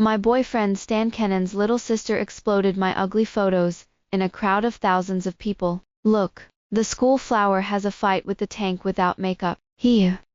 My boyfriend Stan Kennan's little sister exploded my ugly photos, in a crowd of thousands of people. Look, the school flower has a fight with the tank without makeup.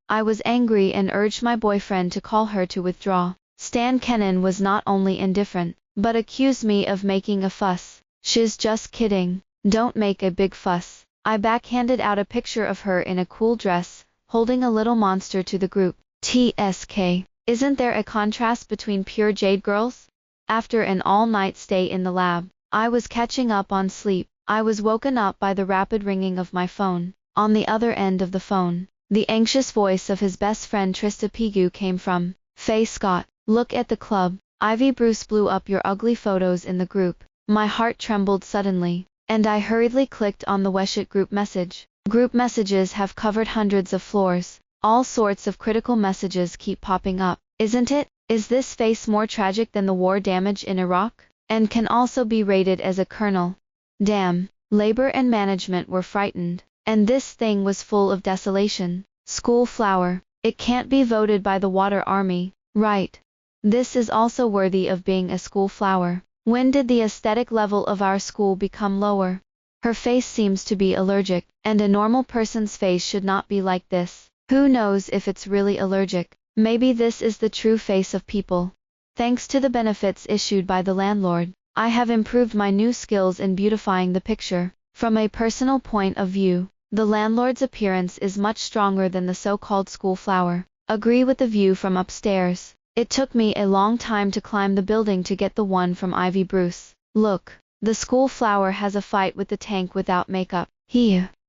I was angry and urged my boyfriend to call her to withdraw. Stan Kennan was not only indifferent, but accused me of making a fuss. She's just kidding. Don't make a big fuss. I backhanded out a picture of her in a cool dress, holding a little monster to the group. TSK. Isn't there a contrast between pure jade girls? After an all-night stay in the lab, I was catching up on sleep. I was woken up by the rapid ringing of my phone. On the other end of the phone, the anxious voice of his best friend Trista Pigu came from. Faye Scott, look at the club. Ivy Bruce blew up your ugly photos in the group. My heart trembled suddenly, and I hurriedly clicked on the Weshit group message. Group messages have covered hundreds of floors. All sorts of critical messages keep popping up. Isn't it? Is this face more tragic than the war damage in Iraq? And can also be rated as a kernel. Damn, labor and management were frightened. And this thing was full of desolation. School flower. It can't be voted by the water army, right? This is also worthy of being a school flower. When did the aesthetic level of our school become lower? Her face seems to be allergic, and a normal person's face should not be like this. Who knows if it's really allergic? Maybe this is the true face of people. Thanks to the benefits issued by the landlord, I have improved my new skills in beautifying the picture. From a personal point of view, the landlord's appearance is much stronger than the so-called school flower. Agree with the view from upstairs. It took me a long time to climb the building to get the one from Ivy Bruce. Look, the school flower has a fight with the tank without makeup.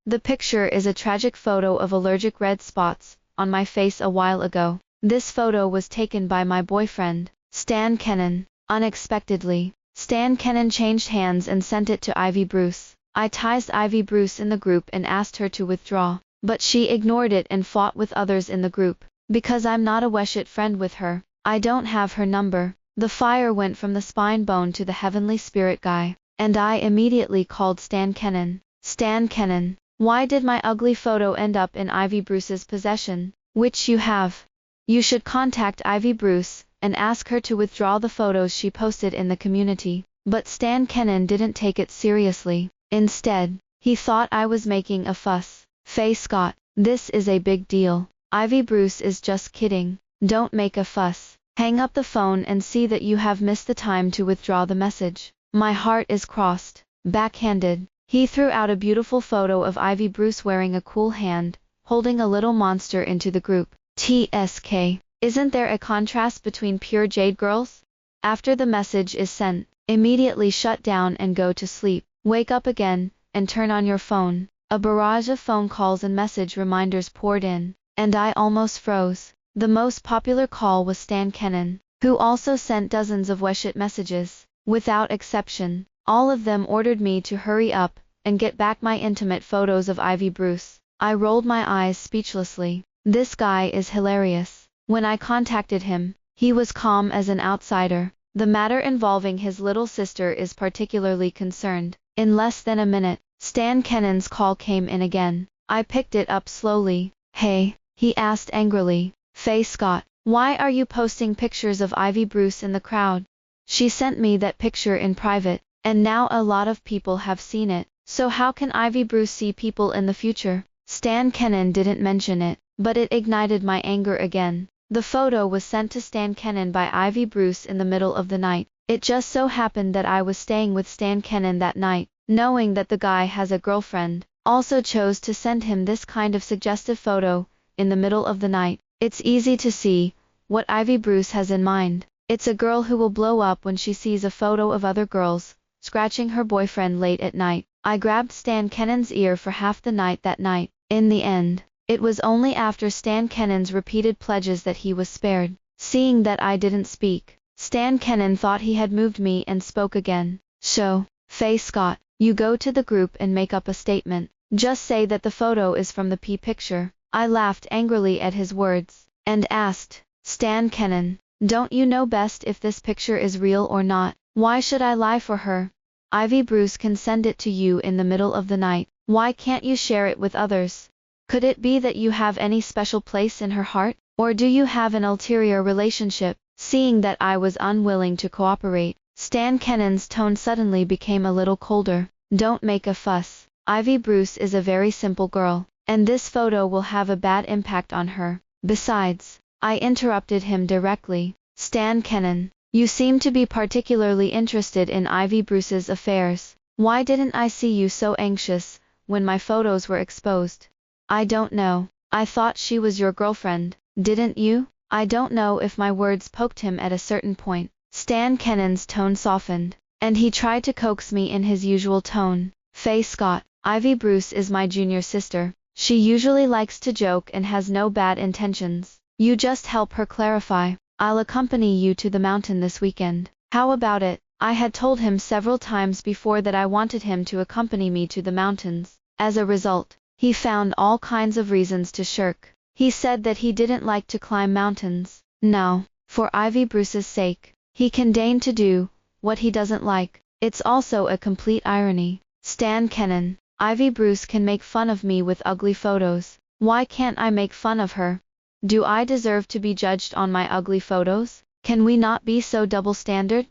The picture is a tragic photo of allergic red spots on my face a while ago. This photo was taken by my boyfriend, Stan Kennan. Unexpectedly, Stan Kennan changed hands and sent it to Ivy Bruce. I teased Ivy Bruce in the group and asked her to withdraw, but she ignored it and fought with others in the group. Because I'm not a Weshit friend with her, I don't have her number. The fire went from the spine bone to the heavenly spirit guy, and I immediately called Stan Kennan. Stan Kennan, why did my ugly photo end up in Ivy Bruce's possession? Which you have. You should contact Ivy Bruce and ask her to withdraw the photos she posted in the community. But Stan Kennan didn't take it seriously. Instead, he thought I was making a fuss. Faye Scott, this is a big deal. Ivy Bruce is just kidding. Don't make a fuss. Hang up the phone and see that you have missed the time to withdraw the message. My heart is crossed. Backhanded. He threw out a beautiful photo of Ivy Bruce wearing a cool hand, holding a little monster into the group. TSK. Isn't there a contrast between pure jade girls? After the message is sent, immediately shut down and go to sleep. Wake up again, and turn on your phone. A barrage of phone calls and message reminders poured in, and I almost froze. The most popular call was Stan Kennan, who also sent dozens of Weshit messages. Without exception, all of them ordered me to hurry up and get back my intimate photos of Ivy Bruce. I rolled my eyes speechlessly. This guy is hilarious. When I contacted him, he was calm as an outsider. The matter involving his little sister is particularly concerned. In less than a minute, Stan Kennan's call came in again. I picked it up slowly. Hey, he asked angrily. Faye Scott, why are you posting pictures of Ivy Bruce in the crowd? She sent me that picture in private, and now a lot of people have seen it. So how can Ivy Bruce see people in the future? Stan Kennan didn't mention it, but it ignited my anger again. The photo was sent to Stan Kennan by Ivy Bruce in the middle of the night. It just so happened that I was staying with Stan Kennan that night, knowing that the guy has a girlfriend, also chose to send him this kind of suggestive photo in the middle of the night. It's easy to see what Ivy Bruce has in mind. It's a girl who will blow up when she sees a photo of other girls scratching her boyfriend late at night. I grabbed Stan Kennan's ear for half the night that night. In the end, it was only after Stan Kennan's repeated pledges that he was spared. Seeing that I didn't speak, Stan Kennan thought he had moved me and spoke again. So, Faye Scott, you go to the group and make up a statement. Just say that the photo is from the P picture. I laughed angrily at his words, and asked, Stan Kennan, don't you know best if this picture is real or not? Why should I lie for her? Ivy Bruce can send it to you in the middle of the night. Why can't you share it with others? Could it be that you have any special place in her heart? Or do you have an ulterior relationship? Seeing that I was unwilling to cooperate, Stan Kennan's tone suddenly became a little colder. Don't make a fuss. Ivy Bruce is a very simple girl, and this photo will have a bad impact on her. Besides, I interrupted him directly. Stan Kennan, you seem to be particularly interested in Ivy Bruce's affairs. Why didn't I see you so anxious when my photos were exposed? I don't know. I thought she was your girlfriend, didn't you? I don't know if my words poked him at a certain point. Stan Kennan's tone softened, and he tried to coax me in his usual tone. Faye Scott, Ivy Bruce is my junior sister. She usually likes to joke and has no bad intentions. You just help her clarify. I'll accompany you to the mountain this weekend. How about it? I had told him several times before that I wanted him to accompany me to the mountains. As a result, he found all kinds of reasons to shirk. He said that he didn't like to climb mountains. Now, for Ivy Bruce's sake, he can deign to do what he doesn't like. It's also a complete irony. Stan Kennan, Ivy Bruce can make fun of me with ugly photos. Why can't I make fun of her? Do I deserve to be judged on my ugly photos? Can we not be so double-standard?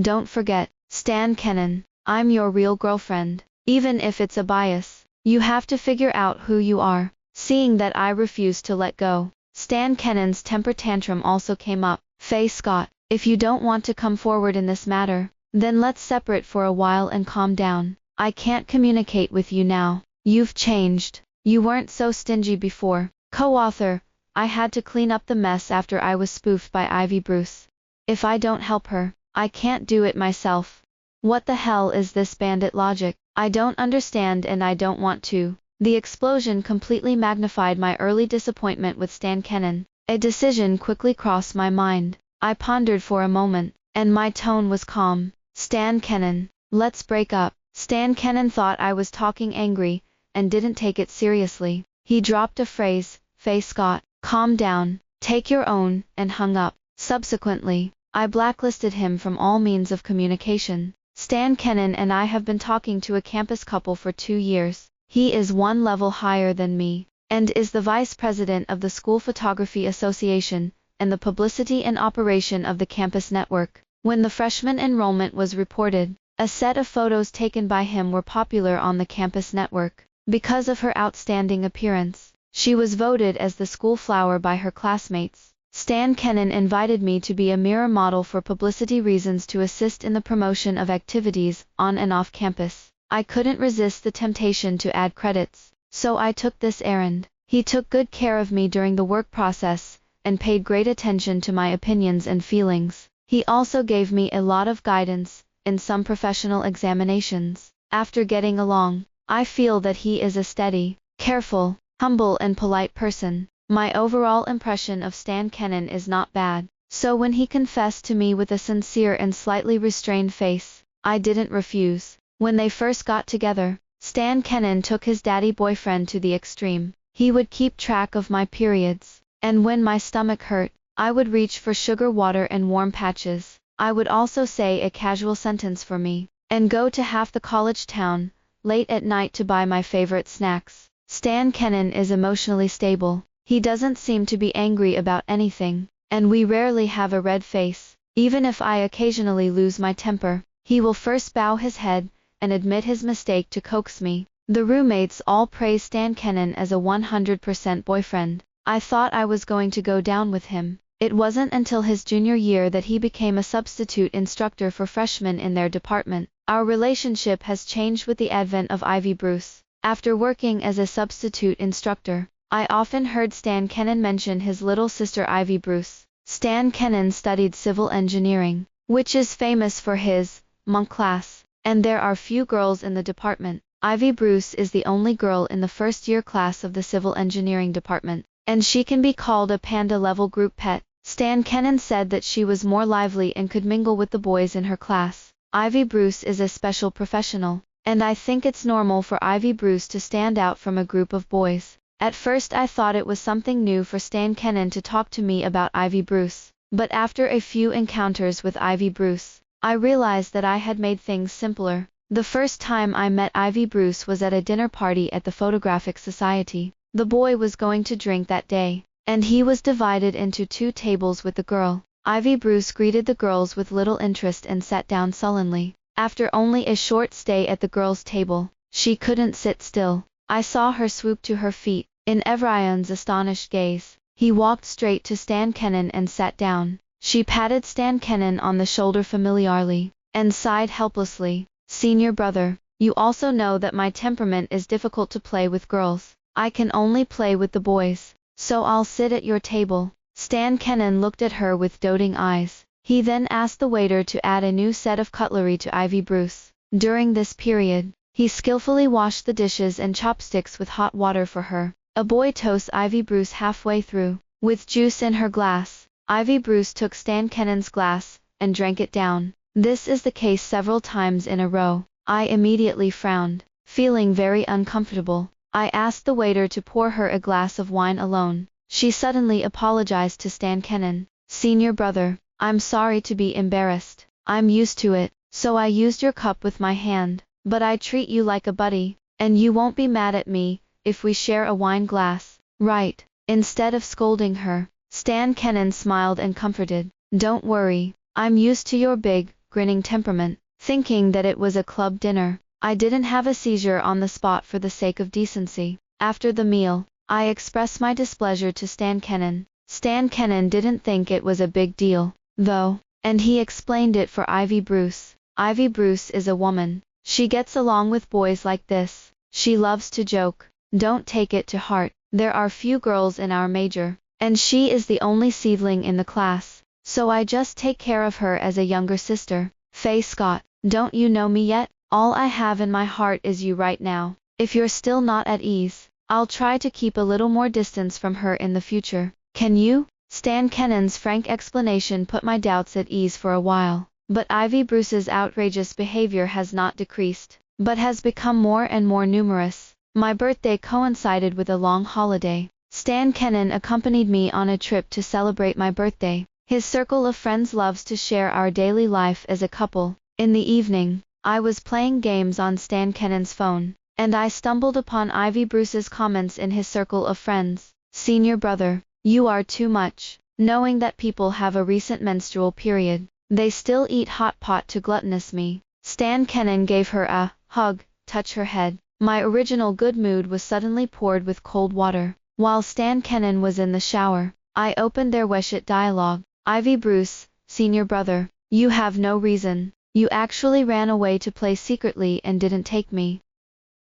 Don't forget, Stan Kennan, I'm your real girlfriend. Even if it's a bias, you have to figure out who you are. Seeing that I refused to let go, Stan Kennan's temper tantrum also came up. Faye Scott, if you don't want to come forward in this matter, then let's separate for a while and calm down. I can't communicate with you now. You've changed. You weren't so stingy before. Co-author, I had to clean up the mess after I was spoofed by Ivy Bruce. If I don't help her, I can't do it myself. What the hell is this bandit logic? I don't understand and I don't want to. The explosion completely magnified my early disappointment with Stan Kennan. A decision quickly crossed my mind. I pondered for a moment, and my tone was calm. Stan Kennan, let's break up. Stan Kennan thought I was talking angry, and didn't take it seriously. He dropped a phrase, Faye Scott, calm down, take your own, and hung up. Subsequently, I blacklisted him from all means of communication. Stan Kennan and I have been talking to a campus couple for 2 years. He is one level higher than me, and is the vice president of the School Photography Association, and the publicity and operation of the campus network. When the freshman enrollment was reported, a set of photos taken by him were popular on the campus network. Because of her outstanding appearance, she was voted as the school flower by her classmates. Stan Kennan invited me to be a mirror model for publicity reasons to assist in the promotion of activities on and off campus. I couldn't resist the temptation to add credits, so I took this errand. He took good care of me during the work process, and paid great attention to my opinions and feelings. He also gave me a lot of guidance in some professional examinations. After getting along, I feel that he is a steady, careful, humble and polite person. My overall impression of Stan Kennan is not bad, so when he confessed to me with a sincere and slightly restrained face, I didn't refuse. When they first got together, Stan Kennan took his daddy boyfriend to the extreme. He would keep track of my periods, and when my stomach hurt, I would reach for sugar water and warm patches. I would also say a casual sentence for me, and go to half the college town, late at night to buy my favorite snacks. Stan Kennan is emotionally stable. He doesn't seem to be angry about anything, and we rarely have a red face. Even if I occasionally lose my temper, he will first bow his head and admit his mistake to coax me. The roommates all praise Stan Kennan as a 100% boyfriend. I thought I was going to go down with him. It wasn't until his junior year that he became a substitute instructor for freshmen in their department. Our relationship has changed with the advent of Ivy Bruce. After working as a substitute instructor, I often heard Stan Kennan mention his little sister Ivy Bruce. Stan Kennan studied civil engineering, which is famous for his monk class, and there are few girls in the department. Ivy Bruce is the only girl in the first-year class of the civil engineering department, and she can be called a panda-level group pet. Stan Kennan said that she was more lively and could mingle with the boys in her class. Ivy Bruce is a special professional, and I think it's normal for Ivy Bruce to stand out from a group of boys. At first I thought it was something new for Stan Kennan to talk to me about Ivy Bruce, but after a few encounters with Ivy Bruce, I realized that I had made things simpler. The first time I met Ivy Bruce was at a dinner party at the Photographic Society. The boy was going to drink that day, and he was divided into 2 tables with the girl. Ivy Bruce greeted the girls with little interest and sat down sullenly. After only a short stay at the girls' table, she couldn't sit still. I saw her swoop to her feet. In Evrion's astonished gaze, he walked straight to Stan Kennan and sat down. She patted Stan Kennan on the shoulder familiarly, and sighed helplessly. Senior brother, you also know that my temperament is difficult to play with girls. I can only play with the boys, so I'll sit at your table. Stan Kennan looked at her with doting eyes. He then asked the waiter to add a new set of cutlery to Ivy Bruce. During this period, he skillfully washed the dishes and chopsticks with hot water for her. A boy toasts Ivy Bruce halfway through, with juice in her glass. Ivy Bruce took Stan Kennan's glass, and drank it down. This is the case several times in a row. I immediately frowned, feeling very uncomfortable. I asked the waiter to pour her a glass of wine alone. She suddenly apologized to Stan Kennan. Senior brother, I'm sorry to be embarrassed. I'm used to it, so I used your cup with my hand. But I treat you like a buddy, and you won't be mad at me if we share a wine glass, right? Instead of scolding her, Stan Kennan smiled and comforted. Don't worry, I'm used to your big, grinning temperament. Thinking that it was a club dinner, I didn't have a seizure on the spot for the sake of decency. After the meal, I expressed my displeasure to Stan Kennan. Stan Kennan didn't think it was a big deal, though, and he explained it for Ivy Bruce. Ivy Bruce is a woman. She gets along with boys like this. She loves to joke. Don't take it to heart. There are few girls in our major, and she is the only seedling in the class, so I just take care of her as a younger sister. Faye Scott, don't you know me yet? All I have in my heart is you right now. If you're still not at ease, I'll try to keep a little more distance from her in the future. Can you? Stan Kennan's frank explanation put my doubts at ease for a while. But Ivy Bruce's outrageous behavior has not decreased, but has become more and more numerous. My birthday coincided with a long holiday. Stan Kennan accompanied me on a trip to celebrate my birthday. His circle of friends loves to share our daily life as a couple. In the evening, I was playing games on Stan Kennan's phone, and I stumbled upon Ivy Bruce's comments in his circle of friends. Senior brother, you are too much. Knowing that people have a recent menstrual period, they still eat hot pot to gluttonous me. Stan Kennan gave her a hug, touched her head. My original good mood was suddenly poured with cold water. While Stan Kennan was in the shower, I opened their Weshit dialogue. Ivy Bruce, senior brother, you have no reason. You actually ran away to play secretly and didn't take me.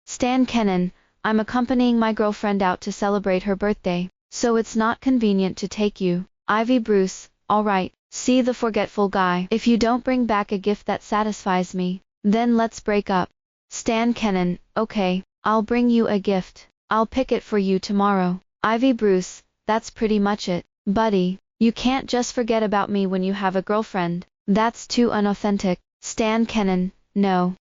Stan Kennan, I'm accompanying my girlfriend out to celebrate her birthday, so it's not convenient to take you. Ivy Bruce, alright, see the forgetful guy. If you don't bring back a gift that satisfies me, then let's break up. Stan Kennan, okay, I'll bring you a gift. I'll pick it for you tomorrow. Ivy Bruce, that's pretty much it. Buddy, you can't just forget about me when you have a girlfriend. That's too unauthentic. Stan Kennan, no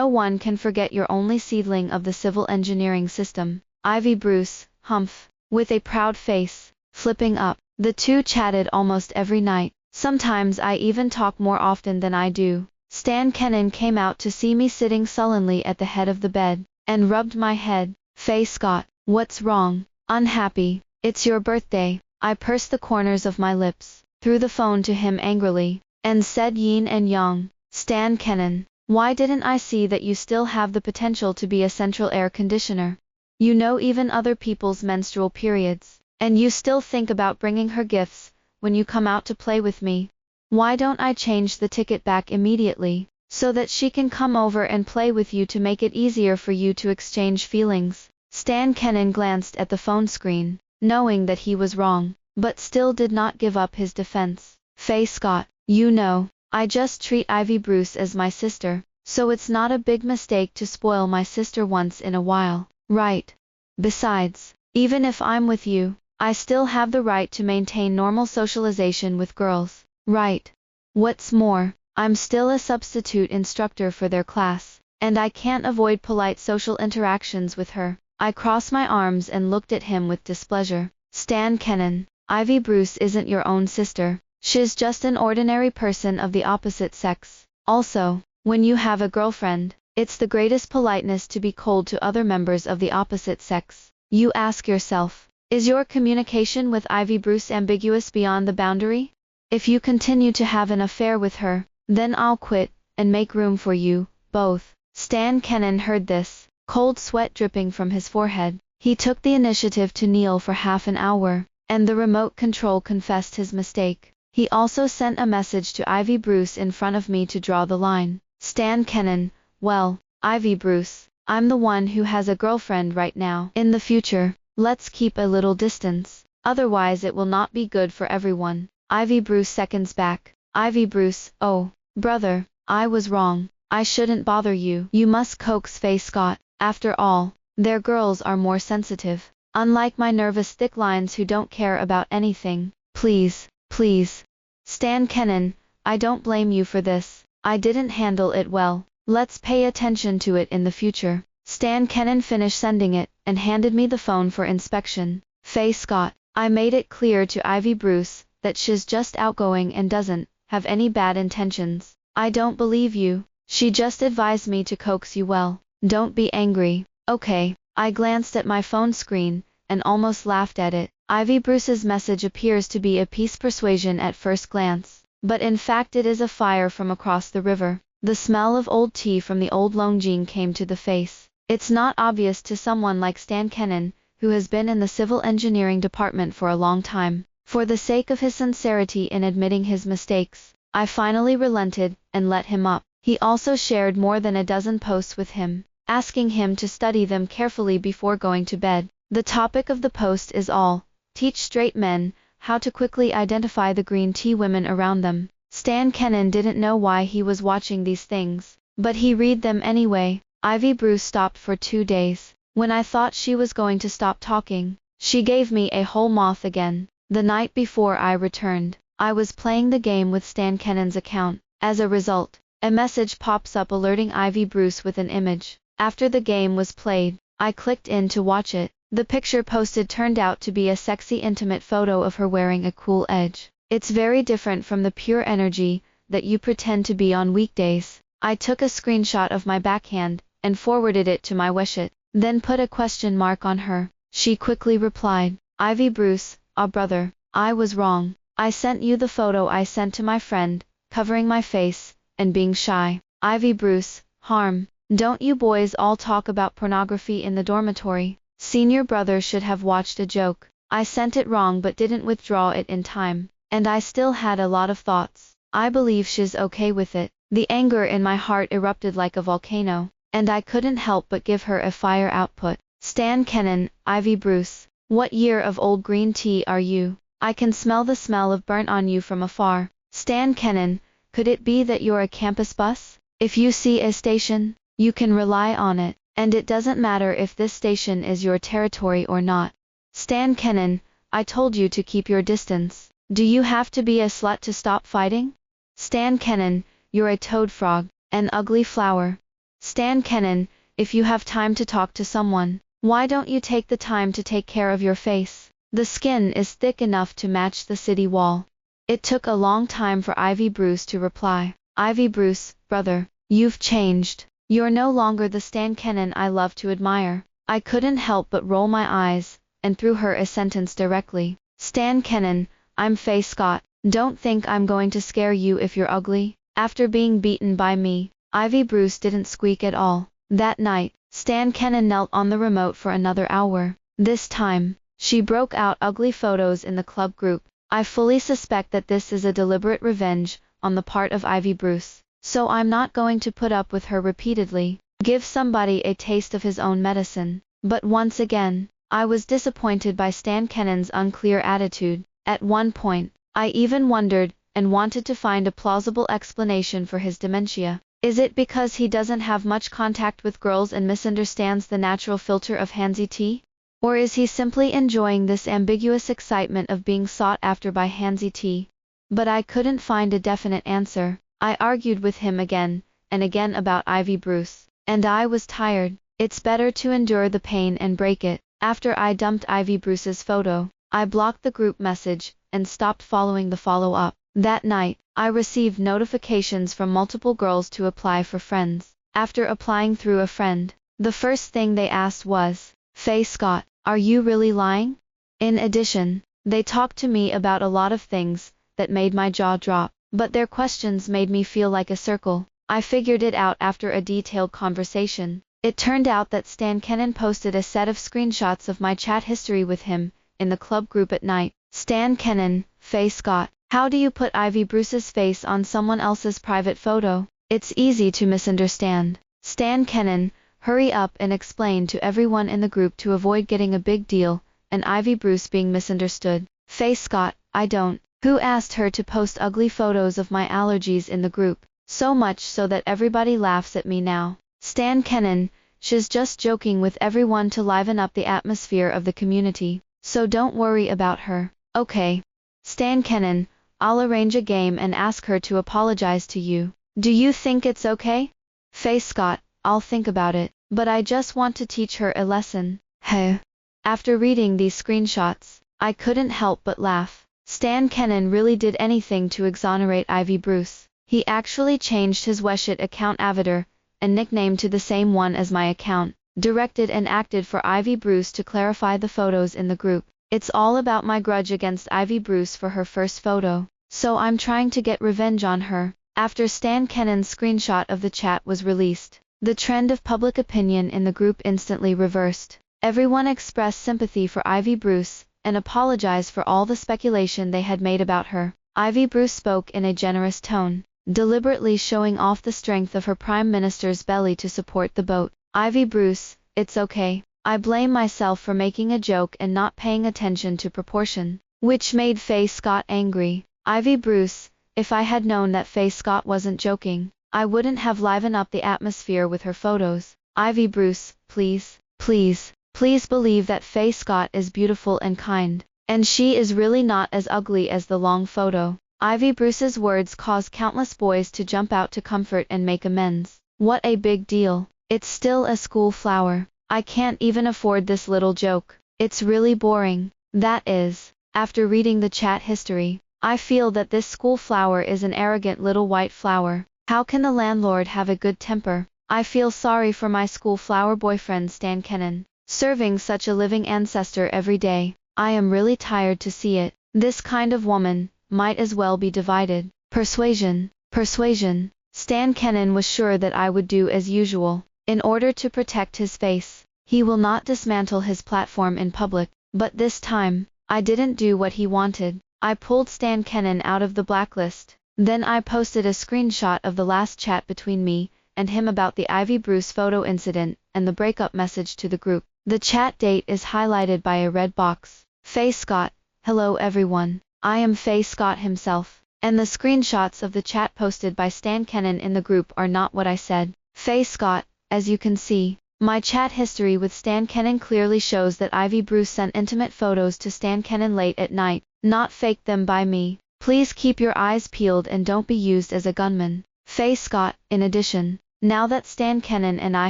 one can forget your only seedling of the civil engineering system. Ivy Bruce, humph, with a proud face, flipping up. The two chatted almost every night. Sometimes I even talk more often than I do. Stan Kennan came out to see me sitting sullenly at the head of the bed, and rubbed my head. Faye Scott, what's wrong? Unhappy? It's your birthday. I pursed the corners of my lips, threw the phone to him angrily, and said yin and yang. Stan Kennan, why didn't I see that you still have the potential to be a central air conditioner? You know even other people's menstrual periods, and you still think about bringing her gifts when you come out to play with me. Why don't I change the ticket back immediately, so that she can come over and play with you to make it easier for you to exchange feelings? Stan Kennan glanced at the phone screen, knowing that he was wrong, but still did not give up his defense. Faye Scott, you know, I just treat Ivy Bruce as my sister, so it's not a big mistake to spoil my sister once in a while, right? Besides, even if I'm with you, I still have the right to maintain normal socialization with girls, right? What's more, I'm still a substitute instructor for their class, and I can't avoid polite social interactions with her. I crossed my arms and looked at him with displeasure. Stan Kennan, Ivy Bruce isn't your own sister. She's just an ordinary person of the opposite sex. Also, when you have a girlfriend, it's the greatest politeness to be cold to other members of the opposite sex. You ask yourself, is your communication with Ivy Bruce ambiguous beyond the boundary? If you continue to have an affair with her, then I'll quit, and make room for you, both. Stan Kennan heard this, cold sweat dripping from his forehead. He took the initiative to kneel for half an hour, and the remote control confessed his mistake. He also sent a message to Ivy Bruce in front of me to draw the line. Stan Kennan, well, Ivy Bruce, I'm the one who has a girlfriend right now. In the future, let's keep a little distance, otherwise it will not be good for everyone. Ivy Bruce seconds back. Ivy Bruce, oh, brother, I was wrong. I shouldn't bother you. You must coax Faye Scott. After all, their girls are more sensitive. Unlike my nervous thick lines who don't care about anything. Please, please. Stan Kennan, I don't blame you for this. I didn't handle it well. Let's pay attention to it in the future. Stan Kennan finished sending it, and handed me the phone for inspection. Faye Scott, I made it clear to Ivy Bruce that she's just outgoing and doesn't have any bad intentions. I don't believe you. She just advised me to coax you well. Don't be angry. Okay. I glanced at my phone screen, and almost laughed at it. Ivy Bruce's message appears to be a peace persuasion at first glance, but in fact it is a fire from across the river. The smell of old tea from the old Longjing came to the face. It's not obvious to someone like Stan Kennan, who has been in the civil engineering department for a long time. For the sake of his sincerity in admitting his mistakes, I finally relented, and let him up. He also shared more than a dozen posts with him, asking him to study them carefully before going to bed. The topic of the post is all, teach straight men how to quickly identify the green tea women around them. Stan Kennan didn't know why he was watching these things, but he read them anyway. Ivy Bruce stopped for 2 days. When I thought she was going to stop talking, she gave me a whole moth again. The night before I returned, I was playing the game with Stan Kennan's account. As a result, a message pops up alerting Ivy Bruce with an image. After the game was played, I clicked in to watch it. The picture posted turned out to be a sexy intimate photo of her wearing a cool edge. It's very different from the pure energy that you pretend to be on weekdays. I took a screenshot of my backhand, and forwarded it to my Weshit, then put a question mark on her. She quickly replied, Ivy Bruce, ah brother, I was wrong. I sent you the photo I sent to my friend, covering my face, and being shy. Ivy Bruce, harm. Don't you boys all talk about pornography in the dormitory? Senior brother should have watched a joke. I sent it wrong but didn't withdraw it in time, and I still had a lot of thoughts. I believe she's okay with it. The anger in my heart erupted like a volcano, and I couldn't help but give her a fire output. Stan Kennan, Ivy Bruce, what year of old green tea are you? I can smell the smell of burnt on you from afar. Stan Kennan, could it be that you're a campus bus? If you see a station, you can rely on it, and it doesn't matter if this station is your territory or not. Stan Kennan, I told you to keep your distance. Do you have to be a slut to stop fighting? Stan Kennan, you're a toad frog, an ugly flower. Stan Kennan, if you have time to talk to someone, why don't you take the time to take care of your face? The skin is thick enough to match the city wall. It took a long time for Ivy Bruce to reply. Ivy Bruce, brother, you've changed. You're no longer the Stan Kennan I love to admire. I couldn't help but roll my eyes, and threw her a sentence directly. Stan Kennan, I'm Faye Scott. Don't think I'm going to scare you if you're ugly. After being beaten by me, Ivy Bruce didn't squeak at all. That night, Stan Kennan knelt on the remote for another hour. This time, she broke out ugly photos in the club group. I fully suspect that this is a deliberate revenge on the part of Ivy Bruce, so I'm not going to put up with her repeatedly. Give somebody a taste of his own medicine. But once again, I was disappointed by Stan Kennan's unclear attitude. At one point, I even wondered and wanted to find a plausible explanation for his dementia. Is it because he doesn't have much contact with girls and misunderstands the natural filter of handsy tea? Or is he simply enjoying this ambiguous excitement of being sought after by handsy tea? But I couldn't find a definite answer. I argued with him again and again about Ivy Bruce, and I was tired. It's better to endure the pain and break it. After I dumped Ivy Bruce's photo, I blocked the group message and stopped following the follow-up. That night, I received notifications from multiple girls to apply for friends. After applying through a friend, the first thing they asked was, Faye Scott, are you really lying? In addition, they talked to me about a lot of things that made my jaw drop, but their questions made me feel like a circle. I figured it out after a detailed conversation. It turned out that Stan Kennan posted a set of screenshots of my chat history with him in the club group at night. Stan Kennan, Faye Scott. How do you put Ivy Bruce's face on someone else's private photo? It's easy to misunderstand. Stan Kennan, hurry up and explain to everyone in the group to avoid getting a big deal, and Ivy Bruce being misunderstood. Faye Scott, I don't. Who asked her to post ugly photos of my allergies in the group? So much so that everybody laughs at me now. Stan Kennan, she's just joking with everyone to liven up the atmosphere of the community, so don't worry about her. Okay. Stan Kennan, I'll arrange a game and ask her to apologize to you. Do you think it's okay? Faye Scott, I'll think about it, but I just want to teach her a lesson. Heh. After reading these screenshots, I couldn't help but laugh. Stan Kennan really did anything to exonerate Ivy Bruce. He actually changed his Weshit account avatar and nickname to the same one as my account, directed and acted for Ivy Bruce to clarify the photos in the group. It's all about my grudge against Ivy Bruce for her first photo, so I'm trying to get revenge on her. After Stan Kennan's screenshot of the chat was released, the trend of public opinion in the group instantly reversed. Everyone expressed sympathy for Ivy Bruce and apologized for all the speculation they had made about her. Ivy Bruce spoke in a generous tone, deliberately showing off the strength of her Prime Minister's belly to support the boat. Ivy Bruce, it's okay. I blame myself for making a joke and not paying attention to proportion, which made Faye Scott angry. Ivy Bruce, if I had known that Faye Scott wasn't joking, I wouldn't have livened up the atmosphere with her photos. Ivy Bruce, please, please, please believe that Faye Scott is beautiful and kind, and she is really not as ugly as the long photo. Ivy Bruce's words caused countless boys to jump out to comfort and make amends. What a big deal. It's still a school flower. I can't even afford this little joke. It's really boring. That is, after reading the chat history, I feel that this school flower is an arrogant little white flower. How can the landlord have a good temper? I feel sorry for my school flower boyfriend Stan Kennan, serving such a living ancestor every day. I am really tired to see it. This kind of woman might as well be divided. Persuasion. Persuasion. Stan Kennan was sure that I would do as usual. In order to protect his face, he will not dismantle his platform in public, but this time, I didn't do what he wanted. I pulled Stan Kennan out of the blacklist. Then I posted a screenshot of the last chat between me and him about the Ivy Bruce photo incident and the breakup message to the group. The chat date is highlighted by a red box. Faye Scott, hello everyone. I am Faye Scott himself, and the screenshots of the chat posted by Stan Kennan in the group are not what I said. Faye Scott, as you can see, my chat history with Stan Kennan clearly shows that Ivy Bruce sent intimate photos to Stan Kennan late at night, not faked them by me. Please keep your eyes peeled and don't be used as a gunman. Faye Scott, in addition, now that Stan Kennan and I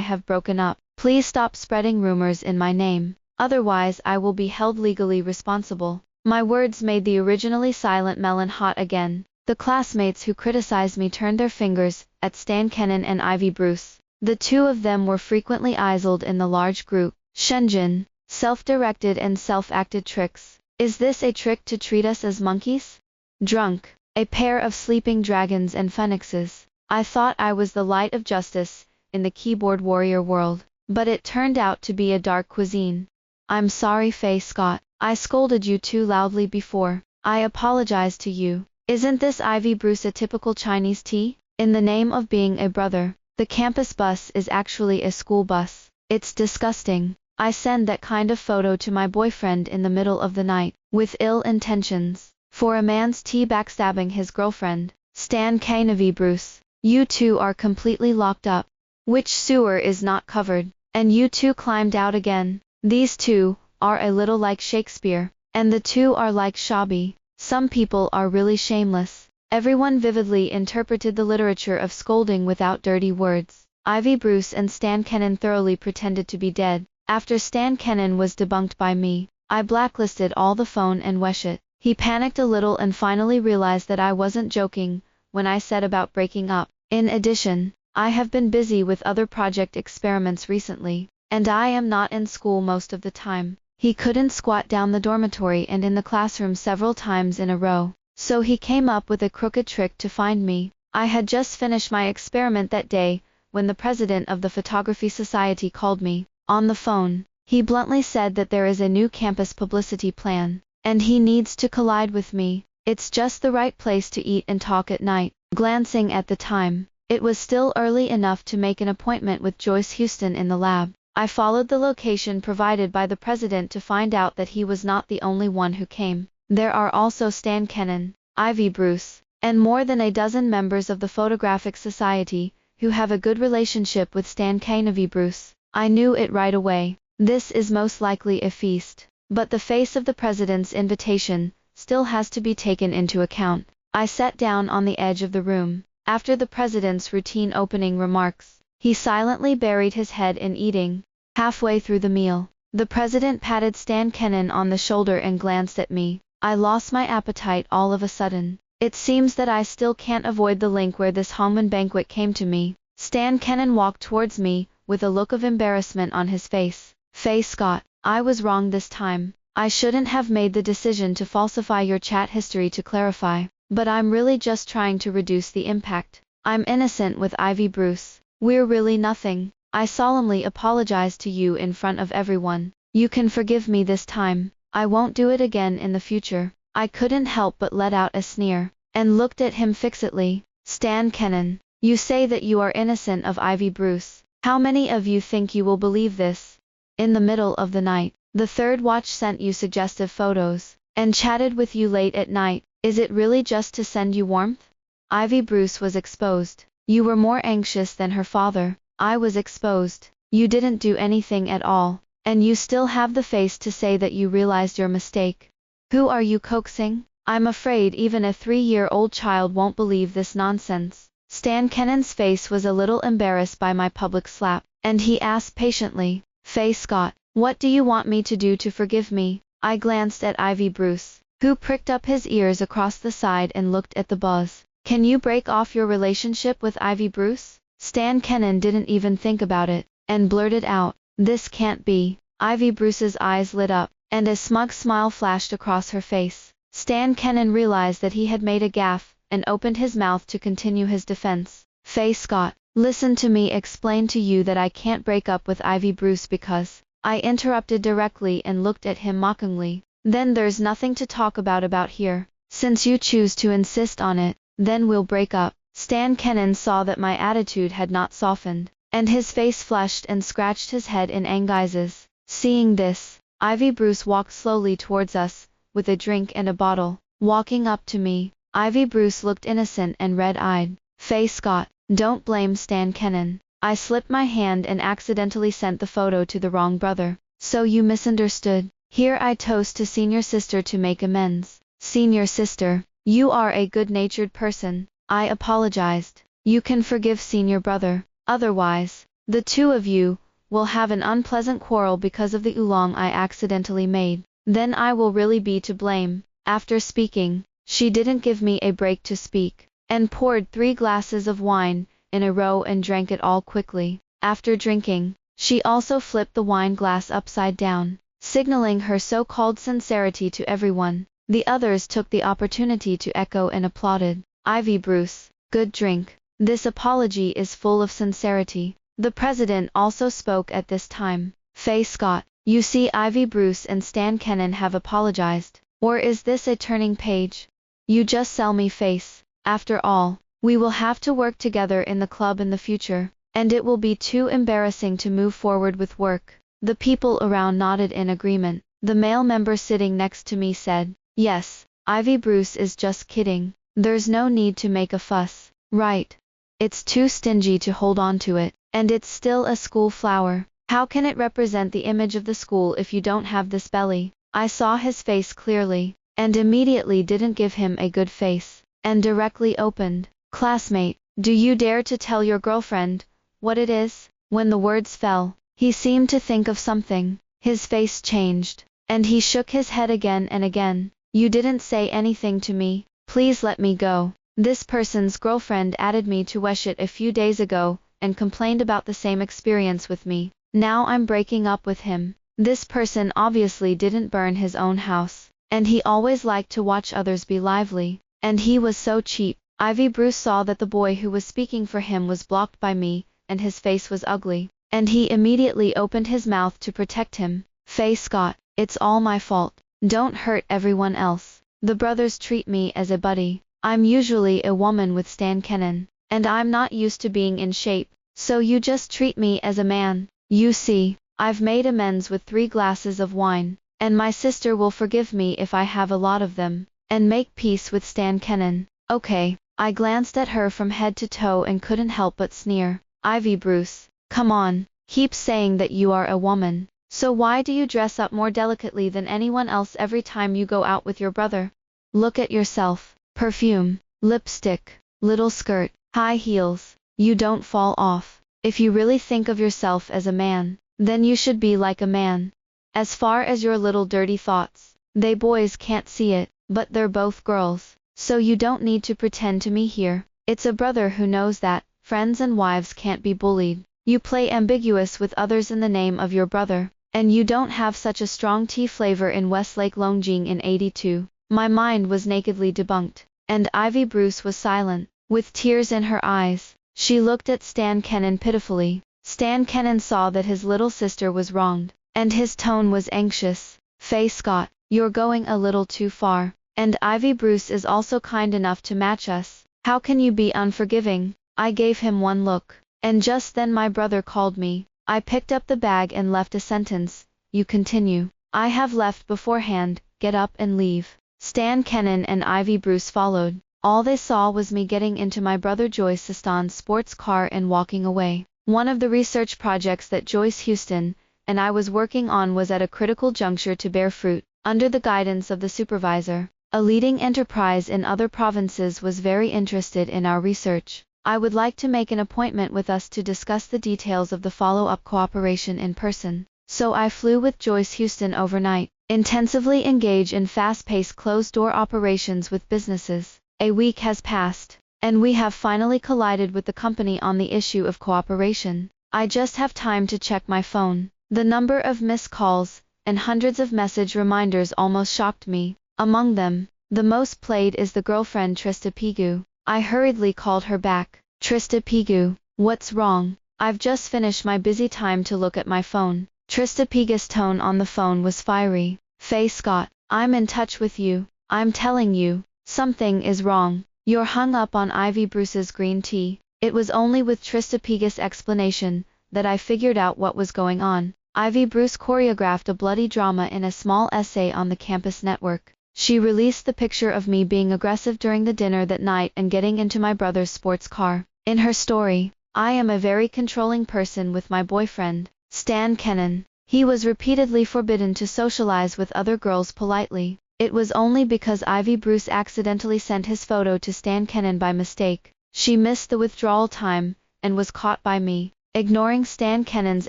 have broken up, please stop spreading rumors in my name. Otherwise I will be held legally responsible. My words made the originally silent melon hot again. The classmates who criticized me turned their fingers at Stan Kennan and Ivy Bruce. The two of them were frequently isoled in the large group. Shenzhen, self-directed and self-acted tricks. Is this a trick to treat us as monkeys? Drunk, a pair of sleeping dragons and phoenixes. I thought I was the light of justice in the keyboard warrior world, but it turned out to be a dark cuisine. I'm sorry Faye Scott, I scolded you too loudly before. I apologize to you. Isn't this Ivy Bruce a typical Chinese tea? In the name of being a brother, the campus bus is actually a school bus. It's disgusting. I send that kind of photo to my boyfriend in the middle of the night, with ill intentions. For a man's tea backstabbing his girlfriend. Stan Kennan Bruce, you two are completely locked up. Which sewer is not covered? And you two climbed out again. These two are a little like Shakespeare, and the two are like Shabby. Some people are really shameless. Everyone vividly interpreted the literature of scolding without dirty words. Ivy Bruce and Stan Kennan thoroughly pretended to be dead. After Stan Kennan was debunked by me, I blacklisted all the phone and Weshit. He panicked a little and finally realized that I wasn't joking when I said about breaking up. In addition, I have been busy with other project experiments recently, and I am not in school most of the time. He couldn't squat down the dormitory and in the classroom several times in a row. So he came up with a crooked trick to find me. I had just finished my experiment that day, when the president of the Photography Society called me. On the phone, he bluntly said that there is a new campus publicity plan, and he needs to collide with me. It's just the right place to eat and talk at night. Glancing at the time, it was still early enough to make an appointment with Joyce Houston in the lab. I followed the location provided by the president to find out that he was not the only one who came. There are also Stan Kennan, Ivy Bruce, and more than a dozen members of the Photographic Society, who have a good relationship with Stan Kennan. Bruce. I knew it right away. This is most likely a feast. But the face of the president's invitation still has to be taken into account. I sat down on the edge of the room. After the president's routine opening remarks, he silently buried his head in eating. Halfway through the meal, the president patted Stan Kennan on the shoulder and glanced at me. I lost my appetite all of a sudden. It seems that I still can't avoid the link where this Hongman banquet came to me. Stan Kennan walked towards me, with a look of embarrassment on his face. Faye Scott, I was wrong this time. I shouldn't have made the decision to falsify your chat history to clarify, but I'm really just trying to reduce the impact. I'm innocent with Ivy Bruce. We're really nothing. I solemnly apologize to you in front of everyone. You can forgive me this time. I won't do it again in the future. I couldn't help but let out a sneer, and looked at him fixedly. Stan Kennan, you say that you are innocent of Ivy Bruce. How many of you think you will believe this? In the middle of the night, the third watch sent you suggestive photos, and chatted with you late at night. Is it really just to send you warmth? Ivy Bruce was exposed. You were more anxious than her father. I was exposed. You didn't do anything at all, and you still have the face to say that you realized your mistake. Who are you coaxing? I'm afraid even a 3-year-old child won't believe this nonsense. Stan Kennan's face was a little embarrassed by my public slap, and he asked patiently, Faye Scott, what do you want me to do to forgive me? I glanced at Ivy Bruce, who pricked up his ears across the side and looked at the buzz. Can you break off your relationship with Ivy Bruce? Stan Kennan didn't even think about it, and blurted out, this can't be. Ivy Bruce's eyes lit up, and a smug smile flashed across her face. Stan Kennan realized that he had made a gaffe, and opened his mouth to continue his defense. Faye Scott, listen to me explain to you that I can't break up with Ivy Bruce because... I interrupted directly and looked at him mockingly. Then there's nothing to talk about here. Since you choose to insist on it, then we'll break up. Stan Kennan saw that my attitude had not softened, and his face flushed and scratched his head in anxieties. Seeing this, Ivy Bruce walked slowly towards us, with a drink and a bottle. Walking up to me, Ivy Bruce looked innocent and red-eyed. Faye Scott, don't blame Stan Kennan. I slipped my hand and accidentally sent the photo to the wrong brother. So you misunderstood. Here I toast to senior sister to make amends. Senior sister, you are a good-natured person. I apologized. You can forgive senior brother. Otherwise, the two of you will have an unpleasant quarrel because of the oolong I accidentally made. Then I will really be to blame. After speaking, she didn't give me a break to speak, and poured 3 glasses of wine in a row and drank it all quickly. After drinking, she also flipped the wine glass upside down, signaling her so-called sincerity to everyone. The others took the opportunity to echo and applauded. Ivy Bruce, good drink. This apology is full of sincerity. The president also spoke at this time. Faye Scott, you see Ivy Bruce and Stan Kennan have apologized. Or is this a turning page? You just sell me face. After all, we will have to work together in the club in the future, and it will be too embarrassing to move forward with work. The people around nodded in agreement. The male member sitting next to me said, yes, Ivy Bruce is just kidding. There's no need to make a fuss. Right. It's too stingy to hold on to it, and it's still a school flower. How can it represent the image of the school if you don't have this belly? I saw his face clearly, and immediately didn't give him a good face, and directly opened. Classmate, do you dare to tell your girlfriend what it is? When the words fell, he seemed to think of something. His face changed, and he shook his head again and again. You didn't say anything to me. Please let me go. This person's girlfriend added me to Weshit a few days ago, and complained about the same experience with me. Now I'm breaking up with him. This person obviously didn't burn his own house, and he always liked to watch others be lively. And he was so cheap. Ivy Bruce saw that the boy who was speaking for him was blocked by me, and his face was ugly. And he immediately opened his mouth to protect him. Faye Scott, it's all my fault. Don't hurt everyone else. The brothers treat me as a buddy. I'm usually a woman with Stan Kennan, and I'm not used to being in shape, so you just treat me as a man. You see, I've made amends with 3 glasses of wine, and my sister will forgive me if I have a lot of them, and make peace with Stan Kennan. Okay. I glanced at her from head to toe and couldn't help but sneer. Ivy Bruce, come on, keep saying that you are a woman. So why do you dress up more delicately than anyone else every time you go out with your brother? Look at yourself. Perfume, lipstick, little skirt, high heels. You don't fall off. If you really think of yourself as a man, then you should be like a man. As far as your little dirty thoughts, they boys can't see it, but they're both girls. So you don't need to pretend to me here. It's a brother who knows that friends and wives can't be bullied. You play ambiguous with others in the name of your brother, and you don't have such a strong tea flavor in Westlake Longjing in '82. My mind was nakedly debunked, and Ivy Bruce was silent, with tears in her eyes. She looked at Stan Kennan pitifully. Stan Kennan saw that his little sister was wronged, and his tone was anxious. Faye Scott, you're going a little too far. And Ivy Bruce is also kind enough to match us. How can you be unforgiving? I gave him one look, and just then my brother called me. I picked up the bag and left a sentence. You continue. I have left beforehand, get up and leave. Stan Kennan and Ivy Bruce followed. All they saw was me getting into my brother Joyce Stan's sports car and walking away. One of the research projects that Joyce Houston and I was working on was at a critical juncture to bear fruit, under the guidance of the supervisor. A leading enterprise in other provinces was very interested in our research. I would like to make an appointment with us to discuss the details of the follow-up cooperation in person. So I flew with Joyce Houston overnight, intensively engaged in fast-paced closed-door operations with businesses. A week has passed, and we have finally collided with the company on the issue of cooperation. I just have time to check my phone. The number of missed calls and hundreds of message reminders almost shocked me. Among them, the most played is the girlfriend Trista Pigu. I hurriedly called her back. Trista Pigu, what's wrong? I've just finished my busy time to look at my phone. Trista Pigu's tone on the phone was fiery. Faye Scott, I'm in touch with you. I'm telling you, something is wrong. You're hung up on Ivy Bruce's green tea. It was only with Trista Pigu's explanation that I figured out what was going on. Ivy Bruce choreographed a bloody drama in a small essay on the campus network. She released the picture of me being aggressive during the dinner that night and getting into my brother's sports car. In her story, I am a very controlling person with my boyfriend, Stan Kennan. He was repeatedly forbidden to socialize with other girls politely. It was only because Ivy Bruce accidentally sent his photo to Stan Kennan by mistake. She missed the withdrawal time and was caught by me, ignoring Stan Kennan's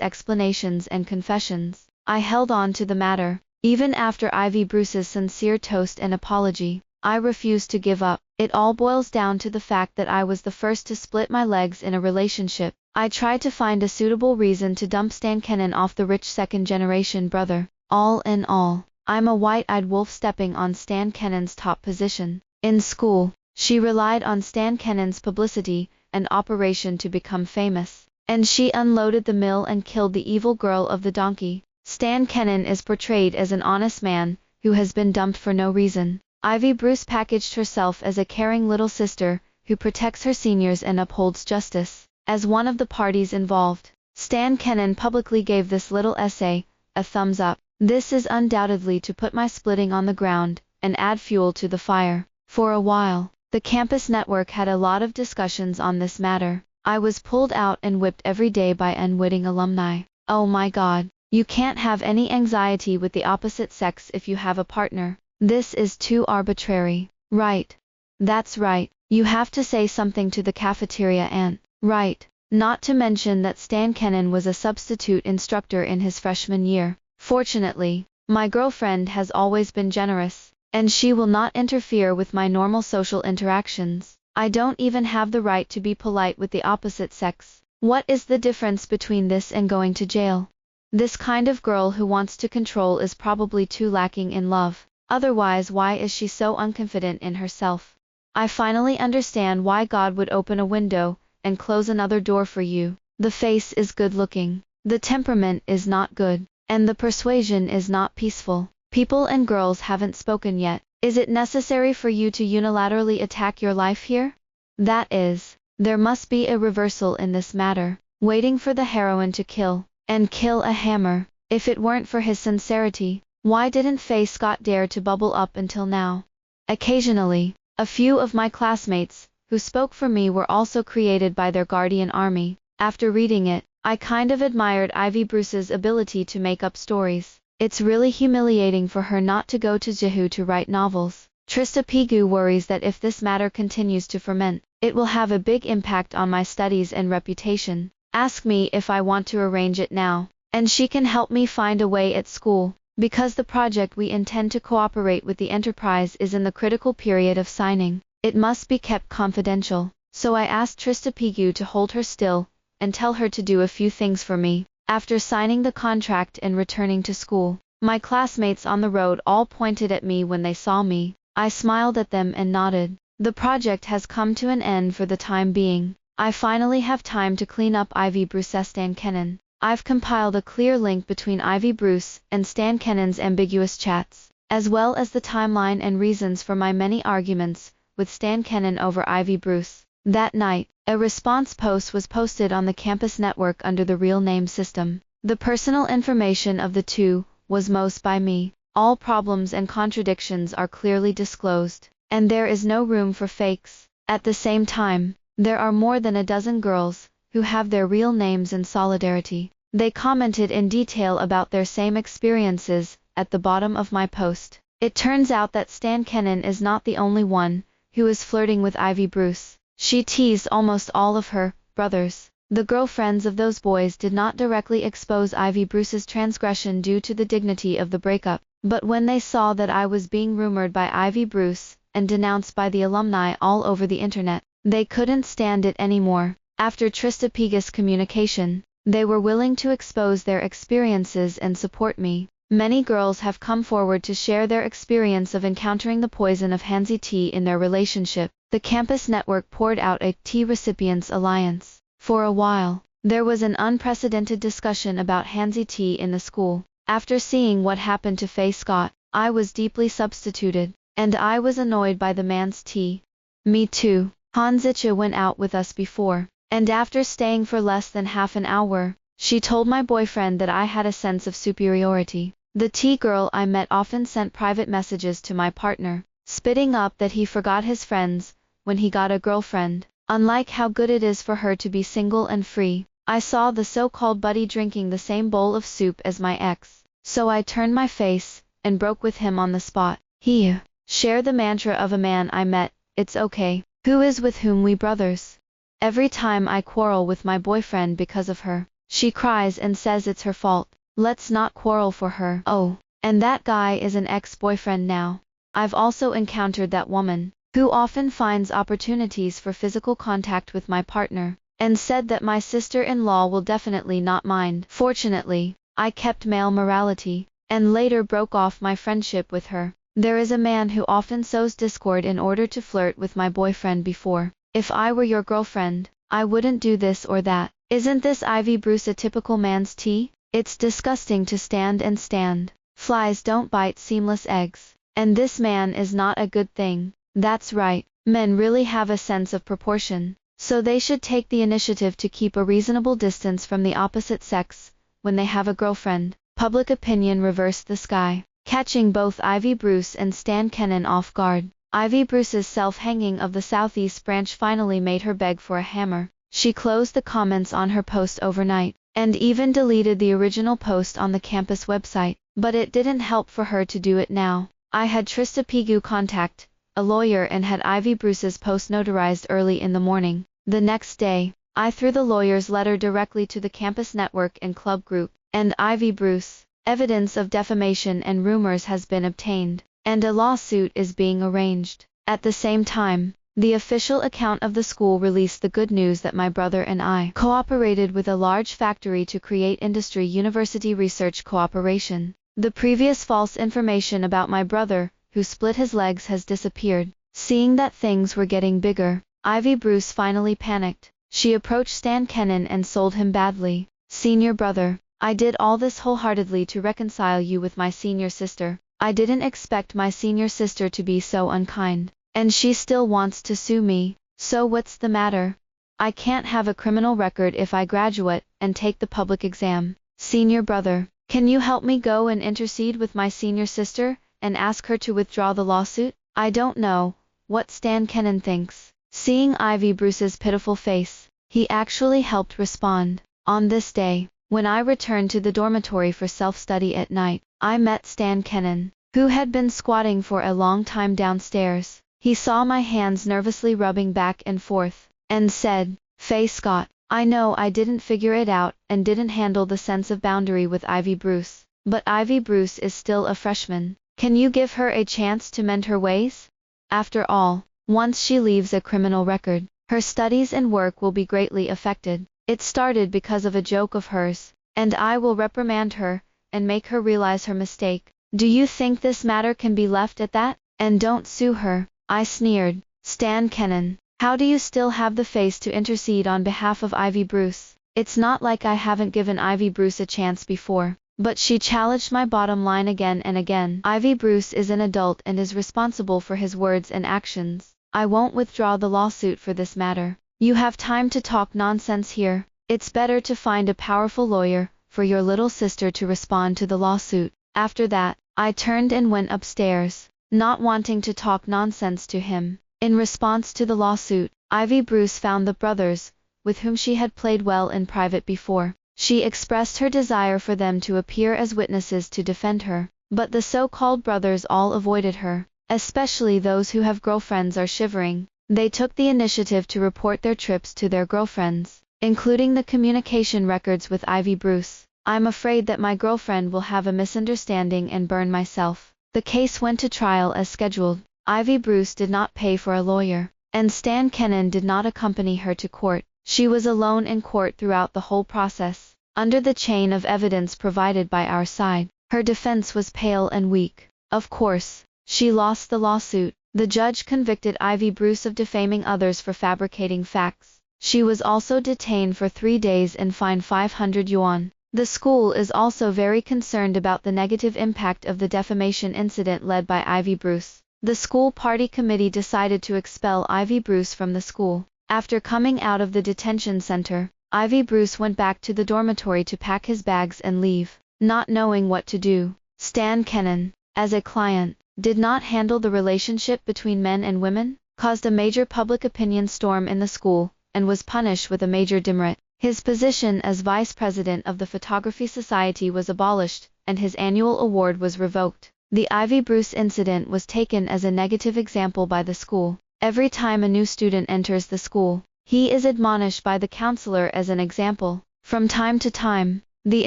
explanations and confessions. I held on to the matter. Even after Ivy Bruce's sincere toast and apology, I refused to give up. It all boils down to the fact that I was the first to split my legs in a relationship. I tried to find a suitable reason to dump Stan Kennan off the rich second-generation brother. All in all, I'm a white-eyed wolf stepping on Stan Kennan's top position. In school, she relied on Stan Kennan's publicity and operation to become famous, and she unloaded the mill and killed the evil girl of the donkey. Stan Kennan is portrayed as an honest man who has been dumped for no reason. Ivy Bruce packaged herself as a caring little sister who protects her seniors and upholds justice. As one of the parties involved, Stan Kennan publicly gave this little essay a thumbs up. This is undoubtedly to put my splitting on the ground and add fuel to the fire. For a while, the campus network had a lot of discussions on this matter. I was pulled out and whipped every day by unwitting alumni. Oh my God. You can't have any anxiety with the opposite sex if you have a partner. This is too arbitrary. Right. That's right. You have to say something to the cafeteria aunt. Right. Not to mention that Stan Kennan was a substitute instructor in his freshman year. Fortunately, my girlfriend has always been generous, and she will not interfere with my normal social interactions. I don't even have the right to be polite with the opposite sex. What is the difference between this and going to jail? This kind of girl who wants to control is probably too lacking in love. Otherwise, why is she so unconfident in herself? I finally understand why God would open a window and close another door for you. The face is good looking, the temperament is not good, and the persuasion is not peaceful. People and girls haven't spoken yet. Is it necessary for you to unilaterally attack your life here? That is, there must be a reversal in this matter, waiting for the heroine to kill, and kill a hammer. If it weren't for his sincerity, why didn't Faye Scott dare to bubble up until now? Occasionally, a few of my classmates, who spoke for me, were also created by their guardian army. After reading it, I kind of admired Ivy Bruce's ability to make up stories. It's really humiliating for her not to go to Jehu to write novels. Trista Pigu worries that if this matter continues to ferment, it will have a big impact on my studies and reputation. Ask me if I want to arrange it now, and she can help me find a way at school, because the project we intend to cooperate with the enterprise is in the critical period of signing. It must be kept confidential, so I asked Trista Pigu to hold her still, and tell her to do a few things for me. After signing the contract and returning to school, my classmates on the road all pointed at me when they saw me. I smiled at them and nodded. The project has come to an end for the time being. I finally have time to clean up Ivy Bruce's Stan Kennan. I've compiled a clear link between Ivy Bruce and Stan Kennan's ambiguous chats, as well as the timeline and reasons for my many arguments with Stan Kennan over Ivy Bruce. That night, a response post was posted on the campus network under the real name system. The personal information of the two was most by me. All problems and contradictions are clearly disclosed, and there is no room for fakes. At the same time, there are more than a dozen girls who have their real names in solidarity. They commented in detail about their same experiences at the bottom of my post. It turns out that Stan Kennan is not the only one who is flirting with Ivy Bruce. She teased almost all of her brothers. The girlfriends of those boys did not directly expose Ivy Bruce's transgression due to the dignity of the breakup, but when they saw that I was being rumored by Ivy Bruce and denounced by the alumni all over the internet, they couldn't stand it anymore. After Trista Pigu's communication, they were willing to expose their experiences and support me. Many girls have come forward to share their experience of encountering the poison of Hansi tea in their relationship. The campus network poured out a Tea Recipients Alliance. For a while, there was an unprecedented discussion about Hansi tea in the school. After seeing what happened to Faye Scott, I was deeply substituted, and I was annoyed by the man's tea. Me too. Hansicha went out with us before, and after staying for less than half an hour, she told my boyfriend that I had a sense of superiority. The tea girl I met often sent private messages to my partner, spitting up that he forgot his friends when he got a girlfriend. Unlike how good it is for her to be single and free, I saw the so-called buddy drinking the same bowl of soup as my ex, so I turned my face and broke with him on the spot. He shared the mantra of a man I met, "It's okay. Who is with whom we brothers?" Every time I quarrel with my boyfriend because of her, she cries and says it's her fault. Let's not quarrel for her. Oh, and that guy is an ex-boyfriend now. I've also encountered that woman, who often finds opportunities for physical contact with my partner, and said that my sister-in-law will definitely not mind. Fortunately, I kept male morality, and later broke off my friendship with her. There is a man who often sows discord in order to flirt with my boyfriend before. If I were your girlfriend, I wouldn't do this or that. Isn't this Ivy Bruce a typical man's tea? It's disgusting to stand. Flies don't bite seamless eggs. And this man is not a good thing. That's right, men really have a sense of proportion, so they should take the initiative to keep a reasonable distance from the opposite sex when they have a girlfriend. Public opinion reversed the sky, catching both Ivy Bruce and Stan Kennan off guard. Ivy Bruce's self-hanging of the Southeast branch finally made her beg for a hammer. She closed the comments on her post overnight, and even deleted the original post on the campus website, but it didn't help for her to do it now. I had Trista Pigu contact a lawyer and had Ivy Bruce's post notarized early in the morning. The next day, I threw the lawyer's letter directly to the campus network and club group, and Ivy Bruce. Evidence of defamation and rumors has been obtained, and a lawsuit is being arranged. At the same time, the official account of the school released the good news that my brother and I cooperated with a large factory to create industry-university research cooperation. The previous false information about my brother, who split his legs, has disappeared. Seeing that things were getting bigger, Ivy Bruce finally panicked. She approached Stan Kennan and sold him badly. Senior brother, I did all this wholeheartedly to reconcile you with my senior sister. I didn't expect my senior sister to be so unkind. And she still wants to sue me. So what's the matter? I can't have a criminal record if I graduate and take the public exam. Senior brother, can you help me go and intercede with my senior sister and ask her to withdraw the lawsuit? I don't know what Stan Kennan thinks. Seeing Ivy Bruce's pitiful face, he actually helped respond. On this day, when I returned to the dormitory for self-study at night, I met Stan Kennan, who had been squatting for a long time downstairs. He saw my hands nervously rubbing back and forth, and said, "Faye Scott, I know I didn't figure it out and didn't handle the sense of boundary with Ivy Bruce, but Ivy Bruce is still a freshman. Can you give her a chance to mend her ways? After all, once she leaves a criminal record, her studies and work will be greatly affected. It started because of a joke of hers, and I will reprimand her and make her realize her mistake. Do you think this matter can be left at that? And don't sue her?" I sneered. Stan Kennan, how do you still have the face to intercede on behalf of Ivy Bruce? It's not like I haven't given Ivy Bruce a chance before. But she challenged my bottom line again and again. Ivy Bruce is an adult and is responsible for his words and actions. I won't withdraw the lawsuit for this matter. You have time to talk nonsense here. It's better to find a powerful lawyer for your little sister to respond to the lawsuit. After that, I turned and went upstairs, not wanting to talk nonsense to him. In response to the lawsuit, Ivy Bruce found the brothers, with whom she had played well in private before. She expressed her desire for them to appear as witnesses to defend her, but the so-called brothers all avoided her, especially those who have girlfriends are shivering. They took the initiative to report their trips to their girlfriends, including the communication records with Ivy Bruce. I'm afraid that my girlfriend will have a misunderstanding and burn myself. The case went to trial as scheduled. Ivy Bruce did not pay for a lawyer, and Stan Kennan did not accompany her to court. She was alone in court throughout the whole process. Under the chain of evidence provided by our side, her defense was pale and weak. Of course, she lost the lawsuit. The judge convicted Ivy Bruce of defaming others for fabricating facts. She was also detained for 3 days and fined 500 yuan. The school is also very concerned about the negative impact of the defamation incident led by Ivy Bruce. The school party committee decided to expel Ivy Bruce from the school. After coming out of the detention center, Ivy Bruce went back to the dormitory to pack his bags and leave, not knowing what to do. Stan Kennan, as a client, did not handle the relationship between men and women, caused a major public opinion storm in the school, and was punished with a major demerit. His position as vice president of the Photography Society was abolished, and his annual award was revoked. The Ivy Bruce incident was taken as a negative example by the school. Every time a new student enters the school, he is admonished by the counselor as an example. From time to time, the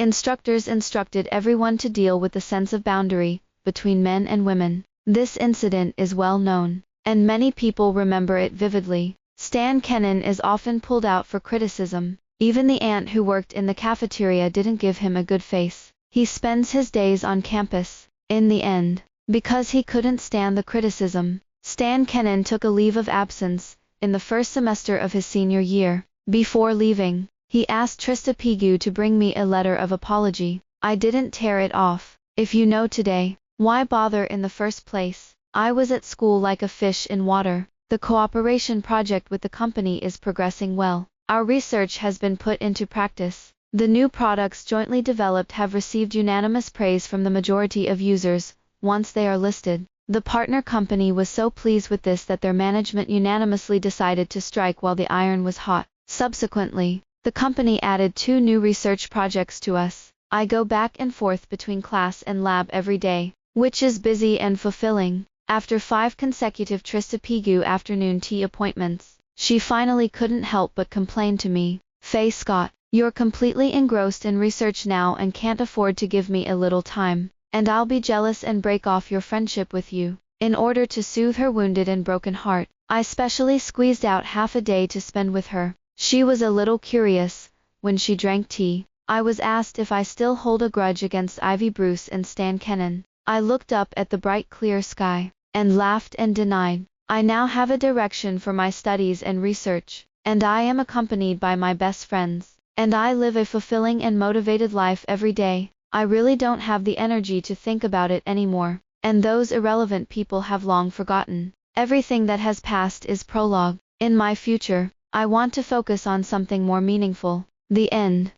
instructors instructed everyone to deal with the sense of boundary between men and women. This incident is well known, and many people remember it vividly. Stan Kennan is often pulled out for criticism. Even the aunt who worked in the cafeteria didn't give him a good face. He spends his days on campus. In the end, because he couldn't stand the criticism, Stan Kennan took a leave of absence in the first semester of his senior year. Before leaving, he asked Trista Pigu to bring me a letter of apology. I didn't tear it off. If you know today, why bother in the first place? I was at school like a fish in water. The cooperation project with the company is progressing well. Our research has been put into practice. The new products jointly developed have received unanimous praise from the majority of users, once they are listed. The partner company was so pleased with this that their management unanimously decided to strike while the iron was hot. Subsequently, the company added 2 new research projects to us. I go back and forth between class and lab every day, which is busy and fulfilling. After 5 consecutive Trista Pigu afternoon tea appointments, she finally couldn't help but complain to me. "Faye Scott, you're completely engrossed in research now and can't afford to give me a little time, and I'll be jealous and break off your friendship with you." In order to soothe her wounded and broken heart, I specially squeezed out half a day to spend with her. She was a little curious. When she drank tea, I was asked if I still hold a grudge against Ivy Bruce and Stan Kennan. I looked up at the bright clear sky, and laughed and denied. I now have a direction for my studies and research, and I am accompanied by my best friends, and I live a fulfilling and motivated life every day. I really don't have the energy to think about it anymore, and those irrelevant people have long forgotten. Everything that has passed is prologue. In my future, I want to focus on something more meaningful. The end.